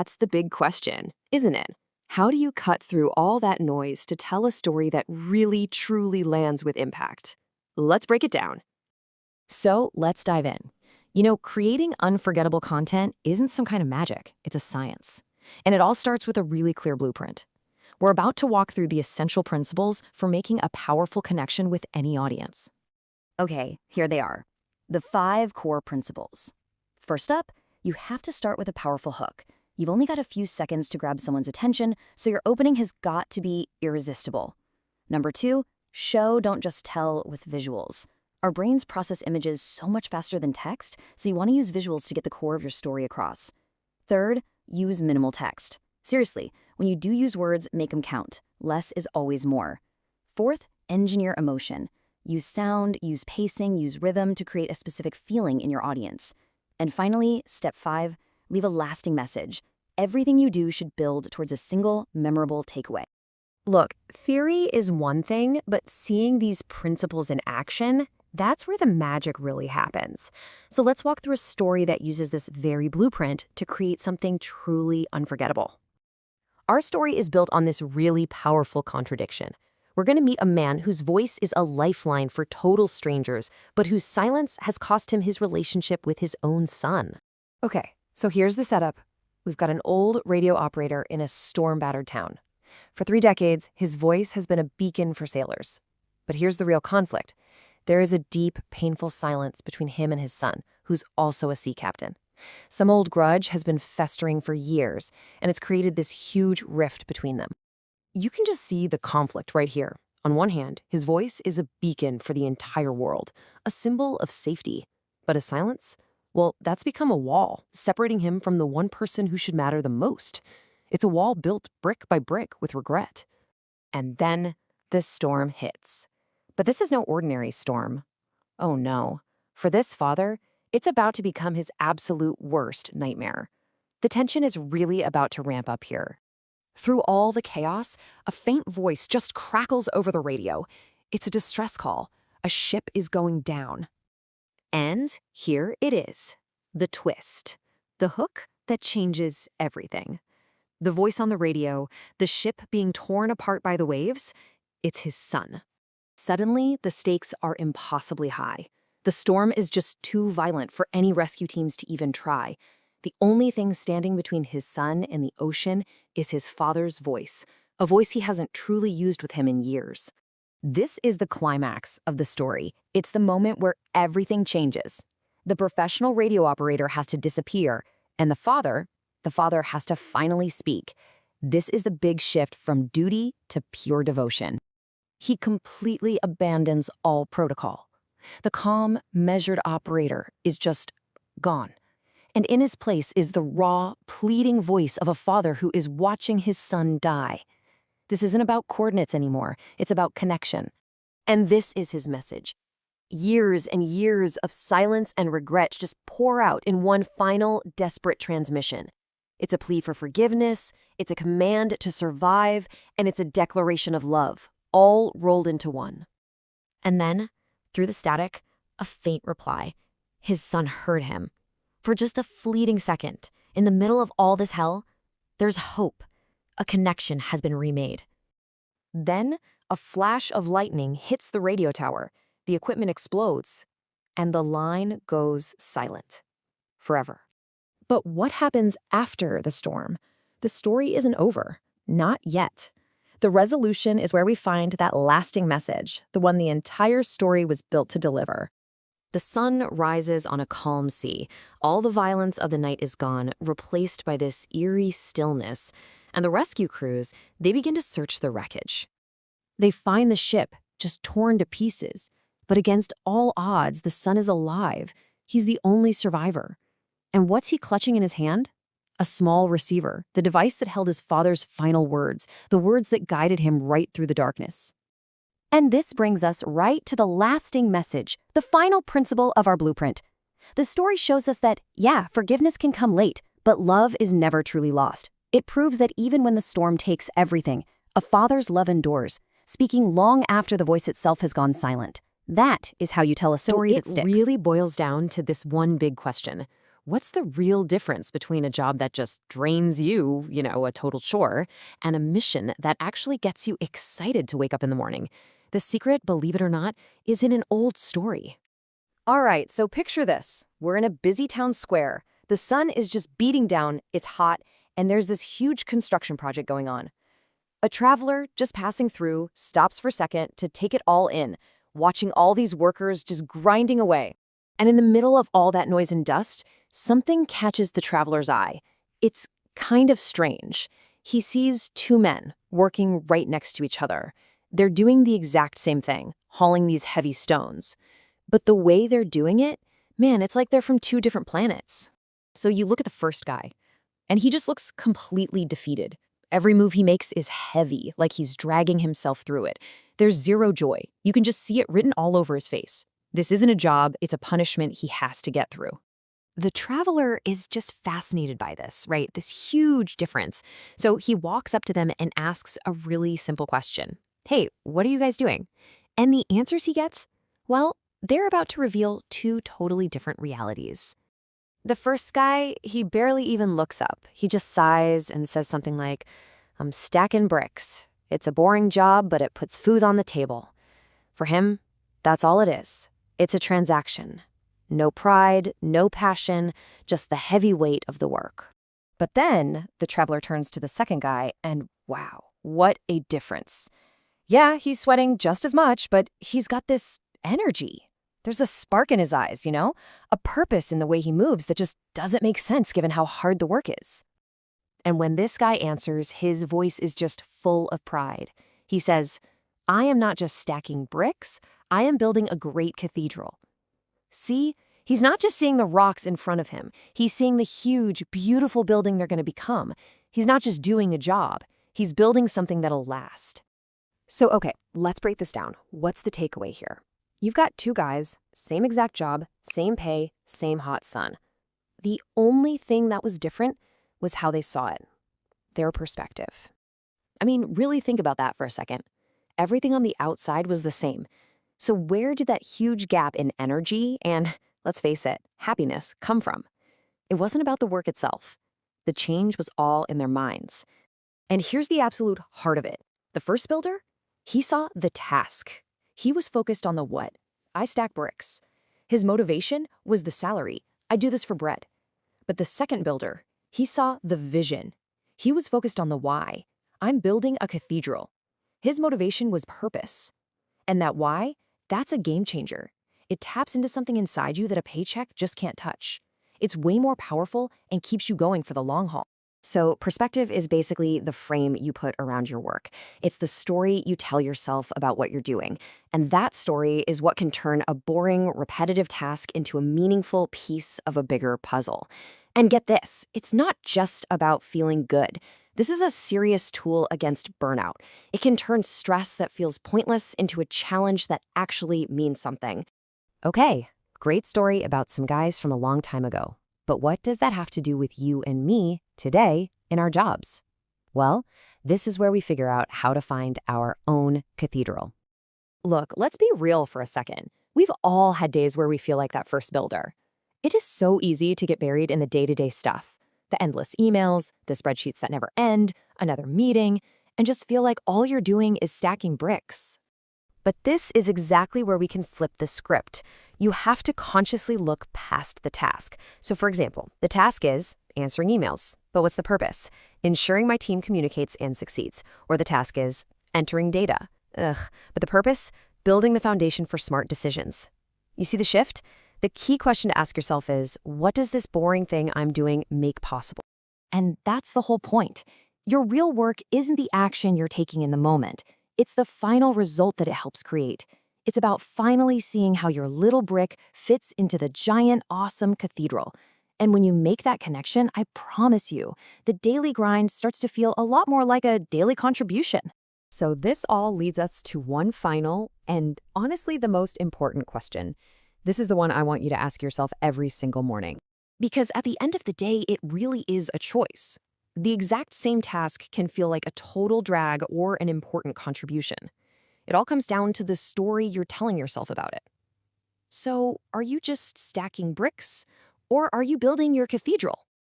That's the big question, isn't it? How do you cut through all that noise to tell a story that really, truly lands with impact? Let's break it down. So let's dive in. Creating unforgettable content isn't some kind of magic, it's a science. And it all starts with a really clear blueprint. We're about to walk through the essential principles for making a powerful connection with any audience. Okay, here they are. The 5 core principles. First up, you have to start with a powerful hook. You've only got a few seconds to grab someone's attention, so your opening has got to be irresistible. Number 2, show, don't just tell with visuals. Our brains process images so much faster than text, so you want to use visuals to get the core of your story across. Third, use minimal text. Seriously, when you do use words, make them count. Less is always more. Fourth, engineer emotion. Use sound, use pacing, use rhythm to create a specific feeling in your audience. And finally, step 5, leave a lasting message. Everything you do should build towards a single, memorable takeaway. Look, theory is one thing, but seeing these principles in action, that's where the magic really happens. So let's walk through a story that uses this very blueprint to create something truly unforgettable. Our story is built on this really powerful contradiction. We're going to meet a man whose voice is a lifeline for total strangers, but whose silence has cost him his relationship with his own son. Okay, so here's the setup. We've got an old radio operator in a storm-battered town. For 3 decades, his voice has been a beacon for sailors. But here's the real conflict. There is a deep, painful silence between him and his son, who's also a sea captain. Some old grudge has been festering for years, and it's created this huge rift between them. You can just see the conflict right here. On one hand, his voice is a beacon for the entire world, a symbol of safety. But his silence? Well, that's become a wall, separating him from the one person who should matter the most. It's a wall built brick by brick with regret. And then the storm hits. But this is no ordinary storm. Oh no. For this father, it's about to become his absolute worst nightmare. The tension is really about to ramp up here. Through all the chaos, a faint voice just crackles over the radio. It's a distress call. A ship is going down. And here it is, the twist, the hook that changes everything. The voice on the radio, the ship being torn apart by the waves, it's his son. Suddenly, the stakes are impossibly high. The storm is just too violent for any rescue teams to even try. The only thing standing between his son and the ocean is his father's voice, a voice he hasn't truly used with him in years. This is the climax of the story. It's the moment where everything changes. The professional radio operator has to disappear, and the father has to finally speak. This is the big shift from duty to pure devotion. He completely abandons all protocol. The calm, measured operator is just gone. And in his place is the raw, pleading voice of a father who is watching his son die. This isn't about coordinates anymore. It's about connection. And this is his message. Years and years of silence and regret just pour out in one final, desperate transmission. It's a plea for forgiveness, it's a command to survive, and it's a declaration of love, all rolled into one. And then, through the static, a faint reply. His son heard him. For just a fleeting second, in the middle of all this hell, there's hope. A connection has been remade. Then, a flash of lightning hits the radio tower, the equipment explodes, and the line goes silent. Forever. But what happens after the storm? The story isn't over. Not yet. The resolution is where we find that lasting message, the one the entire story was built to deliver. The sun rises on a calm sea. All the violence of the night is gone, replaced by this eerie stillness. And the rescue crews, they begin to search the wreckage. They find the ship, just torn to pieces. But against all odds, the son is alive. He's the only survivor. And what's he clutching in his hand? A small receiver, the device that held his father's final words, the words that guided him right through the darkness. And this brings us right to the lasting message, the final principle of our blueprint. The story shows us that, yeah, forgiveness can come late, but love is never truly lost. It proves that even when the storm takes everything, a father's love endures, speaking long after the voice itself has gone silent. That is how you tell a story that sticks. It really boils down to this one big question. What's the real difference between a job that just drains you, a total chore, and a mission that actually gets you excited to wake up in the morning? The secret, believe it or not, is in an old story. All right, so picture this. We're in a busy town square. The sun is just beating down, it's hot, and there's this huge construction project going on. A traveler just passing through stops for a second to take it all in, watching all these workers just grinding away. And in the middle of all that noise and dust, something catches the traveler's eye. It's kind of strange. He sees two men working right next to each other. They're doing the exact same thing, hauling these heavy stones. But the way they're doing it, man, it's like they're from two different planets. So you look at the first guy, and he just looks completely defeated. Every move he makes is heavy, like he's dragging himself through it. There's zero joy. You can just see it written all over his face. This isn't a job, it's a punishment he has to get through. The traveler is just fascinated by this, right? This huge difference. So he walks up to them and asks a really simple question. Hey, what are you guys doing? And the answers he gets, well, they're about to reveal two totally different realities. The first guy, he barely even looks up. He just sighs and says something like, I'm stacking bricks. It's a boring job, but it puts food on the table. For him, that's all it is. It's a transaction. No pride, no passion, just the heavy weight of the work. But then the traveler turns to the second guy, and wow, what a difference. Yeah, he's sweating just as much, but he's got this energy. There's a spark in his eyes, a purpose in the way he moves that just doesn't make sense given how hard the work is. And when this guy answers, his voice is just full of pride. He says, I am not just stacking bricks, I am building a great cathedral. See, he's not just seeing the rocks in front of him. He's seeing the huge, beautiful building they're going to become. He's not just doing a job. He's building something that'll last. So, okay, let's break this down. What's the takeaway here? You've got two guys, same exact job, same pay, same hot sun. The only thing that was different was how they saw it, their perspective. I mean, really think about that for a second. Everything on the outside was the same. So where did that huge gap in energy and, let's face it, happiness come from? It wasn't about the work itself. The change was all in their minds. And here's the absolute heart of it. The first builder, he saw the task. He was focused on the what. I stack bricks. His motivation was the salary. I do this for bread. But the second builder, he saw the vision. He was focused on the why. I'm building a cathedral. His motivation was purpose. And that why, that's a game changer. It taps into something inside you that a paycheck just can't touch. It's way more powerful and keeps you going for the long haul. So perspective is basically the frame you put around your work. It's the story you tell yourself about what you're doing. And that story is what can turn a boring, repetitive task into a meaningful piece of a bigger puzzle. And get this, it's not just about feeling good. This is a serious tool against burnout. It can turn stress that feels pointless into a challenge that actually means something. Okay, great story about some guys from a long time ago. But what does that have to do with you and me today in our jobs? Well, this is where we figure out how to find our own cathedral. Look, let's be real for a second. We've all had days where we feel like that first builder. It is so easy to get buried in the day-to-day stuff. The endless emails, the spreadsheets that never end, another meeting, and just feel like all you're doing is stacking bricks. But this is exactly where we can flip the script. You have to consciously look past the task. So for example, the task is answering emails. But what's the purpose? Ensuring my team communicates and succeeds. Or the task is entering data. But the purpose? Building the foundation for smart decisions. You see the shift? The key question to ask yourself is, what does this boring thing I'm doing make possible? And that's the whole point. Your real work isn't the action you're taking in the moment. It's the final result that it helps create. It's about finally seeing how your little brick fits into the giant, awesome cathedral. And when you make that connection, I promise you, the daily grind starts to feel a lot more like a daily contribution. So this all leads us to one final and honestly the most important question. This is the one I want you to ask yourself every single morning. Because at the end of the day, it really is a choice. The exact same task can feel like a total drag or an important contribution. It all comes down to the story you're telling yourself about it. So, are you just stacking bricks? Or are you building your cathedral?